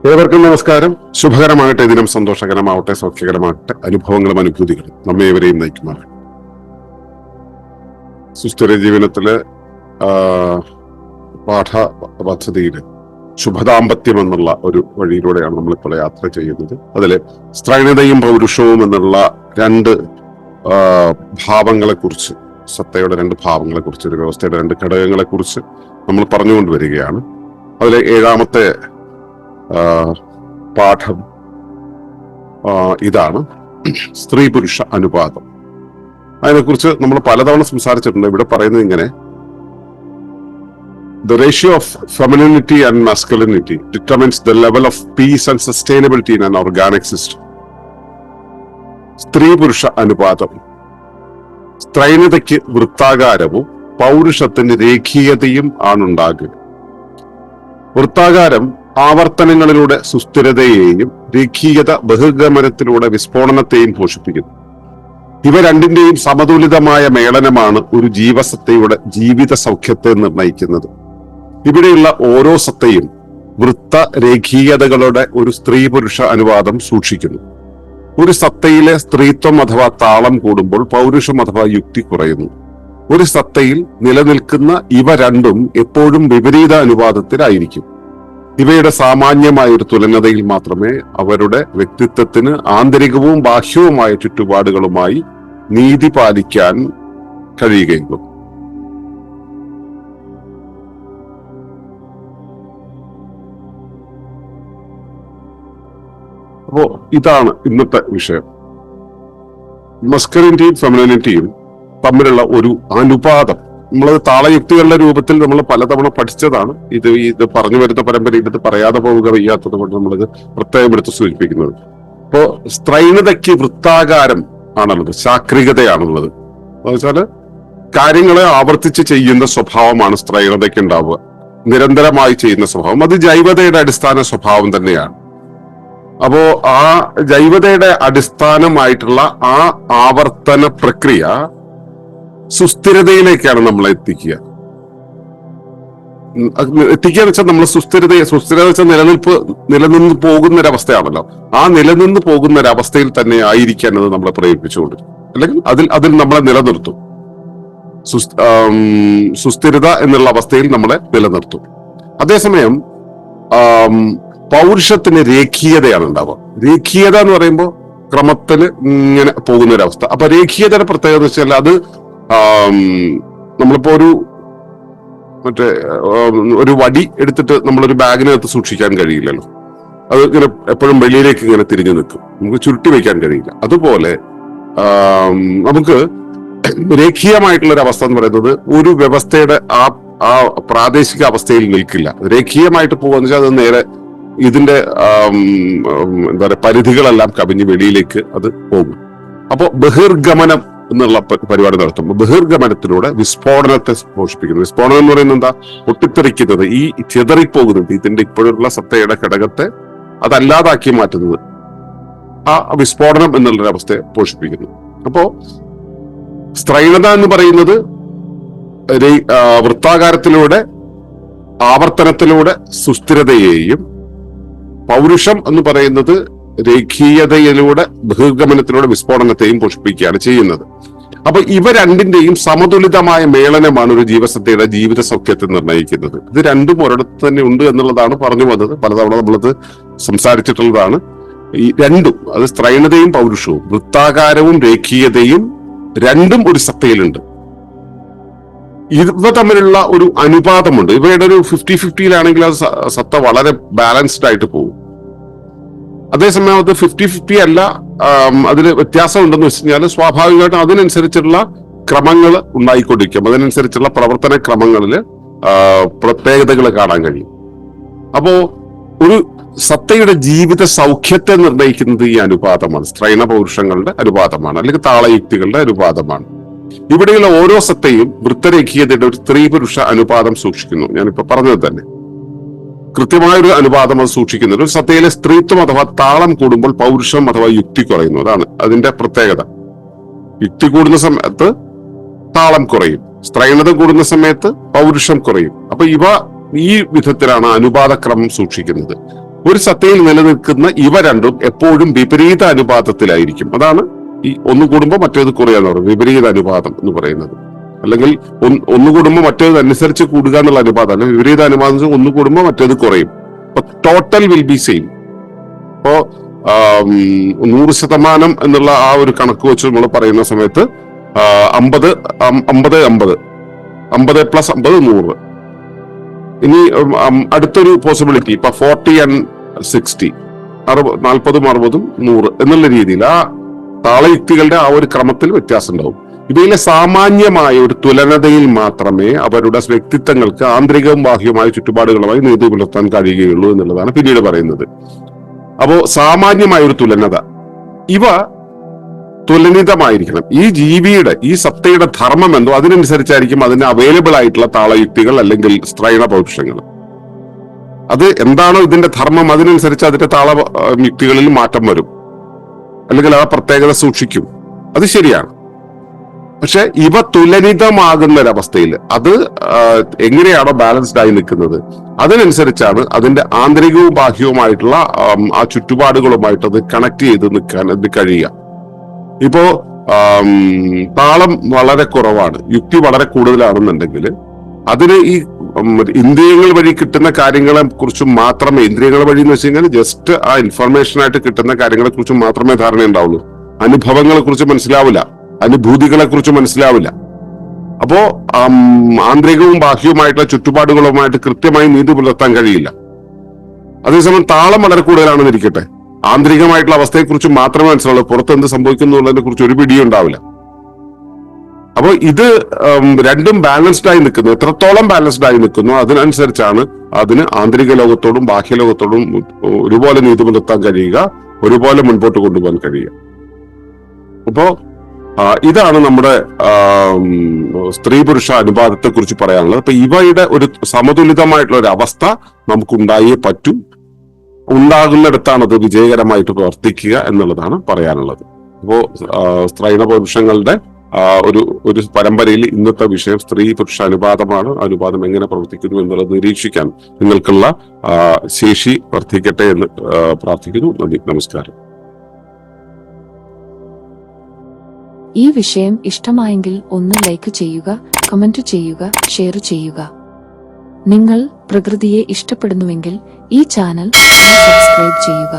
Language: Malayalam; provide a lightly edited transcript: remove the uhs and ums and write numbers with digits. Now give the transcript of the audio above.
ഏവർക്കും നമസ്കാരം. ശുഭകരമാകട്ടെ, ദിനം സന്തോഷകരമാവട്ടെ, സൗഖ്യകരമാകട്ടെ, അനുഭവങ്ങളും അനുഭൂതികളും നമ്മെ ഏവരെയും നയിക്കുമാറാകട്ടെ. സുസ്ഥിര ജീവിതത്തില് പാഠ പദ്ധതിയില് ശുഭദാമ്പത്യം എന്നുള്ള ഒരു വഴിയിലൂടെയാണ് നമ്മളിപ്പോൾ യാത്ര ചെയ്യുന്നത്. അതില് സ്ത്രൈണതയും പൗരുഷവും എന്നുള്ള രണ്ട് ഭാവങ്ങളെ കുറിച്ച്, സത്തയുടെ രണ്ട് ഭാവങ്ങളെ കുറിച്ച്, ഒരു വ്യവസ്ഥയുടെ രണ്ട് ഘടകങ്ങളെ കുറിച്ച് നമ്മൾ പറഞ്ഞുകൊണ്ടുവരികയാണ്. അതിലെ 7ാമത്തെ പാഠം ഇതാണ്, സ്ത്രീ പുരുഷ അനുപാതം. അതിനെക്കുറിച്ച് നമ്മൾ പലതവണ സംസാരിച്ചിട്ടുണ്ട്. ഇവിടെ പറയുന്നത് ഇങ്ങനെ: The ratio of femininity and masculinity determines the level of peace and sustainability in an organic system. സ്ത്രീ പുരുഷ അനുപാതം സ്ത്രൈണതയ്ക്ക് വൃത്താകാരവും പൗരുഷത്തിന് രേഖീയതയും ആണുണ്ടാകുക. വൃത്താകാരം ആവർത്തനങ്ങളിലൂടെ സുസ്ഥിരതയെയും രേഖീയത ബഹിർഗമനത്തിലൂടെ വിസ്ഫോടനത്തെയും പോഷിപ്പിക്കുന്നു. ഇവ രണ്ടിന്റെയും സമതുലിതമായ മേളനമാണ് ഒരു ജീവസത്തയുടെ ജീവിത സൗഖ്യത്തെ നിർണയിക്കുന്നത്. ഇവിടെയുള്ള ഓരോ സത്തയും വൃത്ത രേഖീയതകളുടെ ഒരു സ്ത്രീ പുരുഷ അനുപാതം സൂക്ഷിക്കുന്നു. ഒരു സത്തയിലെ സ്ത്രീത്വം അഥവാ താളം കൂടുമ്പോൾ പൗരുഷം അഥവാ യുക്തി കുറയുന്നു. ഒരു സത്തയിൽ നിലനിൽക്കുന്ന ഇവ രണ്ടും എപ്പോഴും വിപരീത അനുപാതത്തിലായിരിക്കും. ഇവയുടെ സാമാന്യമായ ഒരു തുലനതയിൽ മാത്രമേ അവരുടെ വ്യക്തിത്വത്തിന് ആന്തരികവും ബാഹ്യവുമായ ചുറ്റുപാടുകളുമായി നീതി പാലിക്കാൻ കഴിയുകയുള്ളൂ. അപ്പോ ഇതാണ് ഇന്നത്തെ വിഷയം. മസ്കുലിനിറ്റിയും ഫെമിനിറ്റിയും തമ്മിലുള്ള ഒരു അനുപാതം നമ്മളത് താളയുക്തികളുടെ രൂപത്തിൽ നമ്മൾ പലതവണ പഠിച്ചതാണ്. ഇത് പറഞ്ഞു വരുന്ന പരമ്പരയിൽ ഇത് പറയാതെ പോവുക വയ്യാത്തത് കൊണ്ട് നമ്മളിത് പ്രത്യേകം എടുത്ത് സൂചിപ്പിക്കുന്നത്. ഇപ്പോ സ്ത്രൈണതയ്ക്ക് വൃത്താകാരം ആണുള്ളത്, ചാക്രികതയാണുള്ളത്. എന്നുവെച്ചാല് കാര്യങ്ങളെ ആവർത്തിച്ച് ചെയ്യുന്ന സ്വഭാവമാണ് സ്ത്രൈണതയ്ക്ക് ഉണ്ടാവുക, നിരന്തരമായി ചെയ്യുന്ന സ്വഭാവം. അത് ജൈവതയുടെ അടിസ്ഥാന സ്വഭാവം തന്നെയാണ്. അപ്പോ ആ ജൈവതയുടെ അടിസ്ഥാനമായിട്ടുള്ള ആ ആവർത്തന പ്രക്രിയ സുസ്ഥിരതയിലേക്കാണ് നമ്മളെ എത്തിക്കുക എന്ന് വെച്ചാൽ നമ്മൾ സുസ്ഥിരത വെച്ചാൽ നിലനിന്ന് പോകുന്ന ഒരവസ്ഥയാണല്ലോ. ആ നിലനിന്ന് പോകുന്ന ഒരവസ്ഥയിൽ തന്നെ ആയിരിക്കാൻ അത് നമ്മളെ പ്രേരിപ്പിച്ചുകൊണ്ടിരിക്കും, അല്ലെങ്കിൽ അതിൽ നമ്മളെ നിലനിർത്തും. സുസ്ഥിരത എന്നുള്ള അവസ്ഥയിൽ നമ്മളെ നിലനിർത്തും. അതേസമയം പൗരുഷത്തിന് രേഖീയതയാണ് ഉണ്ടാവുക. രേഖീയത എന്ന് പറയുമ്പോൾ ക്രമത്തിൽ ഇങ്ങനെ പോകുന്ന ഒരവസ്ഥ. അപ്പൊ രേഖീയതയുടെ പ്രത്യേകത എന്ന് വെച്ചാൽ അത് നമ്മളിപ്പോ ഒരു വടി എടുത്തിട്ട് നമ്മളൊരു ബാഗിനകത്ത് സൂക്ഷിക്കാൻ കഴിയില്ലല്ലോ. അത് ഇങ്ങനെ എപ്പോഴും വെളിയിലേക്ക് ഇങ്ങനെ തിരിഞ്ഞു നിൽക്കും, നമുക്ക് ചുരുട്ടി വയ്ക്കാൻ കഴിയില്ല. അതുപോലെ നമുക്ക് രേഖീയമായിട്ടുള്ള ഒരു അവസ്ഥ എന്ന് പറയുന്നത് ഒരു വ്യവസ്ഥയുടെ ആ പ്രാദേശിക അവസ്ഥയിൽ നിൽക്കില്ല. രേഖീയമായിട്ട് പോവാന്ന് വെച്ചാൽ അത് നേരെ ഇതിന്റെ എന്താ പറയുക പരിധികളെല്ലാം കവിഞ്ഞ് വെളിയിലേക്ക് അത് പോകും. അപ്പോ ബഹിർഗമനം എന്നുള്ള പരിപാടി നടത്തുമ്പോൾ ബഹിർഗമനത്തിലൂടെ വിസ്ഫോടനത്തെ പോഷിപ്പിക്കുന്നു. വിസ്ഫോടനം എന്ന് പറയുന്നത് എന്താ? പൊട്ടിത്തെറിക്കുന്നത്, ഈ ചിതറിപ്പോകുന്നത്, ഇതിന്റെ ഇപ്പോഴുള്ള സത്തയുടെ ഘടകത്തെ അതല്ലാതാക്കി മാറ്റുന്നത്, ആ വിസ്ഫോടനം എന്നുള്ളൊരു അവസ്ഥയെ പോഷിപ്പിക്കുന്നു. അപ്പോ സ്ത്രൈണത എന്ന് പറയുന്നത് വൃത്താകാരത്തിലൂടെ ആവർത്തനത്തിലൂടെ സുസ്ഥിരതയെയും, പൗരുഷം എന്ന് പറയുന്നത് രേഖീയതയിലൂടെ ബഹിർഗമനത്തിലൂടെ വിസ്ഫോടനത്തെയും പോഷിപ്പിക്കുകയാണ് ചെയ്യുന്നത്. അപ്പൊ ഇവ രണ്ടിന്റെയും സമതുലിതമായ മേളനമാണ് ഒരു ജീവസത്തയുടെ ജീവിത സൗഖ്യത്തെ നിർണ്ണയിക്കുന്നത്. ഇത് രണ്ടും ഒരിടത്ത് തന്നെ ഉണ്ട് എന്നുള്ളതാണ് പറഞ്ഞു വന്നത്. പലതവണ നമ്മളത് സംസാരിച്ചിട്ടുള്ളതാണ്. ഈ രണ്ടും, അത് സ്ത്രൈണതയും പൗരുഷവും, വൃത്താകാരവും രേഖീയതയും രണ്ടും ഒരു സത്തയിലുണ്ട്. ഇവ തമ്മിലുള്ള ഒരു അനുപാതമുണ്ട്. ഇവയുടെ ഒരു 50-50 അത് സത്ത വളരെ ബാലൻസ്ഡ് ആയിട്ട് പോകും. അതേസമയം അത് 50-50 അല്ല, അതിന് വ്യത്യാസം ഉണ്ടെന്ന് വെച്ച് കഴിഞ്ഞാൽ സ്വാഭാവികമായിട്ടും അതിനനുസരിച്ചുള്ള ക്രമങ്ങൾ ഉണ്ടായിക്കൊണ്ടിരിക്കും. അതിനനുസരിച്ചുള്ള പ്രവർത്തന ക്രമങ്ങളിൽ പ്രത്യേകതകൾ കാണാൻ കഴിയും. അപ്പോ ഒരു സത്തയുടെ ജീവിത സൗഖ്യത്തെ നിർണ്ണയിക്കുന്നത് ഈ അനുപാതമാണ്, സ്ത്രൈണ പൗരുഷങ്ങളുടെ അനുപാതമാണ്, അല്ലെങ്കിൽ താളയുക്തികളുടെ അനുപാതമാണ്. ഇവിടെയുള്ള ഓരോ സത്തയും വൃത്തരേഖീയതയുടെ ഒരു സ്ത്രീ പുരുഷ അനുപാതം സൂക്ഷിക്കുന്നു. ഞാനിപ്പോ പറഞ്ഞത് തന്നെ കൃത്യമായൊരു അനുപാതം അത് സൂക്ഷിക്കുന്നത്. ഒരു സത്തയിലെ സ്ത്രീത്വം അഥവാ താളം കൂടുമ്പോൾ പൗരുഷം അഥവാ യുക്തി കുറയുന്നു. അതാണ് അതിന്റെ പ്രത്യേകത. യുക്തി കൂടുന്ന സമയത്ത് താളം കുറയും, സ്ത്രൈണത കൂടുന്ന സമയത്ത് പൗരുഷം കുറയും. അപ്പൊ ഇവ ഈ വിധത്തിലാണ് അനുപാതക്രമം സൂക്ഷിക്കുന്നത്. ഒരു സത്തയിൽ നിലനിൽക്കുന്ന ഇവ രണ്ടും എപ്പോഴും വിപരീത അനുപാതത്തിലായിരിക്കും. അതാണ് ഈ ഒന്ന് കൂടുമ്പോൾ മറ്റേത് കുറയാന്ന് പറയുന്നത്, വിപരീത അനുപാതം എന്ന് പറയുന്നത്. അല്ലെങ്കിൽ ഒന്ന് കൂടുമ്പോൾ മറ്റേത് അനുസരിച്ച് കൂടുക എന്നുള്ള അനുപാതം അല്ല, വിപരീത അനുപാതം ഒന്ന് കൂടുമ്പോൾ മറ്റേത് കുറയും. അപ്പൊ ടോട്ടൽ വിൽ ബി സെയിം. അപ്പോ 100% എന്നുള്ള ആ ഒരു കണക്ക് വെച്ച് നമ്മൾ പറയുന്ന സമയത്ത് 50 പ്ലസ് 50 100. ഇനി അടുത്തൊരു പോസിബിലിറ്റി ഇപ്പൊ 40 and 60 40 60 100 എന്നുള്ള രീതിയിൽ ആ താളയുക്തികളുടെ ആ ഒരു ക്രമത്തിൽ വ്യത്യാസം ഉണ്ടാവും. ഇവയിലെ സാമാന്യമായ ഒരു തുലനതയിൽ മാത്രമേ അവരുടെ വ്യക്തിത്വങ്ങൾക്ക് ആന്തരികവും ബാഹ്യവുമായ ചുറ്റുപാടുകളുമായി നീതി പുലർത്താൻ കഴിയുകയുള്ളൂ എന്നുള്ളതാണ് പിന്നീട് പറയുന്നത്. അപ്പോ സാമാന്യമായ ഒരു തുലനത, ഇവ തുലനിതമായിരിക്കണം. ഈ ജീവിയുടെ ഈ സത്തയുടെ ധർമ്മം എന്തോ അതിനനുസരിച്ചായിരിക്കും അതിന് അവൈലബിൾ ആയിട്ടുള്ള താളയുക്തികൾ അല്ലെങ്കിൽ സ്ത്രൈണ പൗരുഷങ്ങൾ. അത് എന്താണോ ഇതിന്റെ ധർമ്മം അതിനനുസരിച്ച് അതിന്റെ താള യുക്തികളിൽ മാറ്റം വരും, അല്ലെങ്കിൽ ആ പ്രത്യേകത സൂക്ഷിക്കും. അത് ശരിയാണ്. പക്ഷെ ഇവ തുലനിതമാകുന്ന ഒരവസ്ഥയിൽ അത് എങ്ങനെയാണോ ബാലൻസ്ഡ് ആയി നിൽക്കുന്നത് അതിനനുസരിച്ചാണ് അതിന്റെ ആന്തരികവും ബാഹ്യവുമായിട്ടുള്ള ആ ചുറ്റുപാടുകളുമായിട്ട് അത് കണക്ട് ചെയ്ത് നിൽക്കാൻ അത് കഴിയുക. ഇപ്പോ താളം വളരെ കുറവാണ്, യുക്തി വളരെ കൂടുതലാണെന്നുണ്ടെങ്കിൽ അതിന് ഈ ഇന്ദ്രിയങ്ങൾ വഴി കിട്ടുന്ന കാര്യങ്ങളെ കുറിച്ച് മാത്രമേ, ഇന്ദ്രിയങ്ങൾ വഴി എന്ന് വെച്ച് കഴിഞ്ഞാൽ ജസ്റ്റ് ആ ഇൻഫർമേഷൻ ആയിട്ട് കിട്ടുന്ന കാര്യങ്ങളെ കുറിച്ച് മാത്രമേ ധാരണ ഉണ്ടാവുള്ളൂ. അനുഭവങ്ങളെ കുറിച്ച് മനസ്സിലാവില്ല, അനുഭൂതികളെ കുറിച്ച് മനസ്സിലാവില്ല. അപ്പോ ആന്തരികവും ബാഹ്യവുമായിട്ടുള്ള ചുറ്റുപാടുകളുമായിട്ട് കൃത്യമായി നീതി പുലർത്താൻ കഴിയില്ല. അതേസമയം താളം വളരെ കൂടുതലാണെന്നിരിക്കട്ടെ, ആന്തരികമായിട്ടുള്ള അവസ്ഥയെക്കുറിച്ച് മാത്രമേ മനസ്സിലാവുള്ളൂ, പുറത്ത് എന്ത് സംഭവിക്കുന്നു എന്നുള്ളതിനെ കുറിച്ച് ഒരു പിടിയും ഉണ്ടാവില്ല. അപ്പോൾ ഇത് രണ്ടും ബാലൻസ്ഡ് ആയി നിൽക്കുന്നു. എത്രത്തോളം ബാലൻസ്ഡ് ആയി നിൽക്കുന്നു അതിനനുസരിച്ചാണ് അതിന് ആന്തരിക ലോകത്തോടും ബാഹ്യ ലോകത്തോടും ഒരുപോലെ നീതി പുലർത്താൻ കഴിയുക, ഒരുപോലെ മുൻപോട്ട് കൊണ്ടുപോകാൻ കഴിയുക. അപ്പോ ഇതാണ് നമ്മുടെ സ്ത്രീ പുരുഷ അനുപാതത്തെ കുറിച്ച് പറയാനുള്ളത്. അപ്പൊ ഇവയുടെ ഒരു സമതുലിതമായിട്ടുള്ള ഒരു അവസ്ഥ നമുക്കുണ്ടായേ പറ്റൂ. ഉണ്ടാകുന്നിടത്താണ് അത് വിജയകരമായിട്ട് പ്രവർത്തിക്കുക എന്നുള്ളതാണ് പറയാനുള്ളത്. അപ്പോ സ്ത്രൈണ പുരുഷങ്ങളുടെ ഒരു പരമ്പരയിൽ ഇന്നത്തെ വിഷയം സ്ത്രീ പുരുഷ അനുപാതമാണ്. അനുപാതം എങ്ങനെ പ്രവർത്തിക്കുന്നു എന്നുള്ളത് നിരീക്ഷിക്കാൻ നിങ്ങൾക്കുള്ള ശേഷി വർദ്ധിക്കട്ടെ എന്ന് പ്രാർത്ഥിക്കുന്നു. നന്ദി, നമസ്കാരം. ഈ വിഷയം ഇഷ്ടമായെങ്കിൽ ഒന്ന് ലൈക്ക് ചെയ്യുക, കമന്റ് ചെയ്യുക, ഷെയർ ചെയ്യുക. നിങ്ങൾ പ്രകൃതിയെ ഇഷ്ടപ്പെടുന്നുവെങ്കിൽ ഈ ചാനൽ സബ്സ്ക്രൈബ് ചെയ്യുക.